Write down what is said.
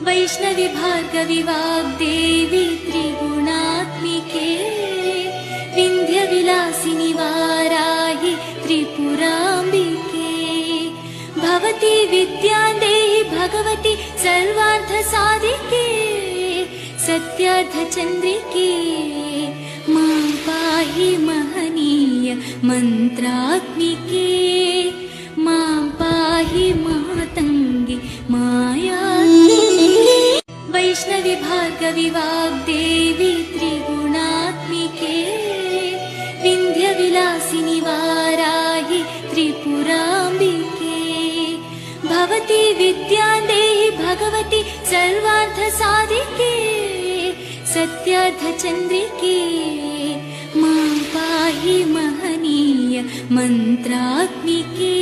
वैष्णवी भार्गवी वाग्देवी त्रिगुणात्मिके विन्ध्यविलासिनि वाराहि त्रिपुराम्बिके भवती विद्यां देहि भगवती सर्वार्थसाधिके सत्यार्थचन्द्रिके मां पाहि महनीय मन्त्रात्मिके मां पाहि मातङ्गी मायात्मिके वैष्णवी भार्गवी वाग्देवी त्रिगुणात्मिके विन्ध्यविलासिनि वाराहि त्रिपुराम्बिके भवती विद्यां देहि भगवती सर्वार्थसाधिके सत्यार्थचन्द्रिके मां पाहि महनीय मन्त्रात्मिके